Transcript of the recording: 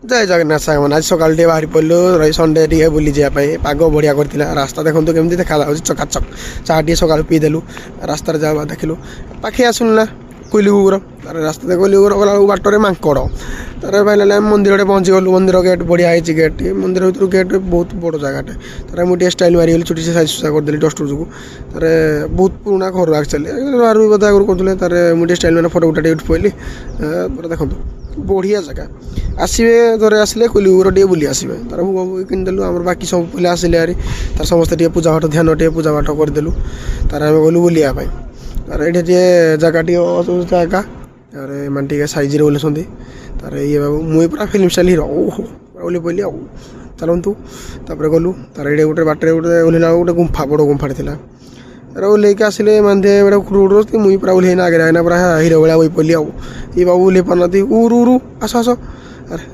ଜୟ ଜଗନ୍ନାଥ ସାଙ୍ଗମାନେ ଆଜି ସକାଳୁ ଟିକେ ବାହାରି ପଡ଼ିଲୁ ସଣ୍ଡେ ଟିକେ ବୁଲି ଯିବା ପାଇଁ ପାଗ ବଢ଼ିଆ କରିଥିଲା ରାସ୍ତା ଦେଖନ୍ତୁ କେମିତି ଦେଖାଯାଉଛି ଚକାଚକ ଚାହା ଟିକେ ସକାଳୁ ପିଇଦେଲୁ ରାସ୍ତାରେ ଯାବା ଦେଖିଲୁ ପାଖେ ଆସିଲୁ ନା କୋଇଲି କୁକୁର ତାର ରାସ୍ତାରେ କୋଇଲି କୁକୁର ଗଲାବେଳକୁ ବାଟରେ ମାଙ୍କଡ଼ ତାର ପାଇଲା ଆମେ ମନ୍ଦିରଟେ ପହଞ୍ଚିଗଲୁ ମନ୍ଦିର ଗେଟ୍ ବଢ଼ିଆ ହେଇଛି ଗେଟ୍ ମନ୍ଦିର ଭିତରୁ ଗେଟ୍ ବହୁତ ବଡ଼ ଜାଗାଟେ ତାର ମୁଁ ଟିକେ ଷ୍ଟାଇଲ୍ ମାରିଗଲି ଛୁଟି ସାଇଜ୍ ସୁସା କରିଦେଲି ଡଷ୍ଟର ଯୋଗୁଁ ତାର ବହୁତ ପୁରୁଣା ଘର ଆକ୍ଚୁଆଲି ବାହାରୁ ବୋଧେ ଆଗରୁ କରୁଥିଲେ ତାର ମୁଁ ଟିକେ ଷ୍ଟାଇଲ୍ ମାନେ ଫଟୋ ଉଠା ଟିକେ ଉଠି ପଡ଼ିଲି ପୁରା ଦେଖନ୍ତୁ ବଢ଼ିଆ ଜାଗା ଆସିବେ ଧରେ ଆସିଲେ କୋଇଲି କୁକୁର ଟିକେ ବୁଲି ଆସିବେ ତାର ମୁଁ କିଣିଦେଲୁ ଆମର ବାକି ସବୁ ପିଲା ଆସିଲେ ଆରି ତାର ସମସ୍ତେ ଟିକେ ପୂଜା ପାଠ ଧ୍ୟାନ ଟିକେ ପୂଜା ପାଠ କରିଦେଲୁ ତାର ଆମେ ଗଲୁ ବୁଲିବା ପାଇଁ ତାର ଏଇଠି ଟିକେ ଜାଗା ଟିକେ ଜାଗା ତାପରେ ଏମାନେ ଟିକେ ସାଇଜ୍ରେ ଓହ୍ଲେଇଛନ୍ତି ତାର ଇଏ ବାବୁ ମୁଇଁ ପୁରା ଫିଲ୍ମ ଷ୍ଟାଇଲ୍ ହିରୋ ଓହୋ ଓହ୍ଲେଇ ପଡ଼ିଲି ଆଉ ଚାଲନ୍ତୁ ତାପରେ ଗଲୁ ତାର ଏଇଠି ଗୋଟେ ବାଟରେ ଗୋଟେ ଓହ୍ଲେଇଲା ଗୋଟେ ଗୁମ୍ଫା ବଡ଼ ଗୁମ୍ଫାଟେ ଥିଲା ତାର ଓହ୍ଲେଇକି ଆସିଲେ ମାନେ ଗୋଟେ ଖୁରୁଡ଼ୁ ମୁଇଁ ପୁରା ଓହ୍ଲେଇନା ଆଗରେ ପୁରା ହିରୋ ଭଳିଆ ବହି ପଡ଼ିଲି ଆଉ ଏ ବାବୁ ଓହ୍ଲେଇ ପାରୁନାହାନ୍ତି ଉରୁ ଆସ ଆରେ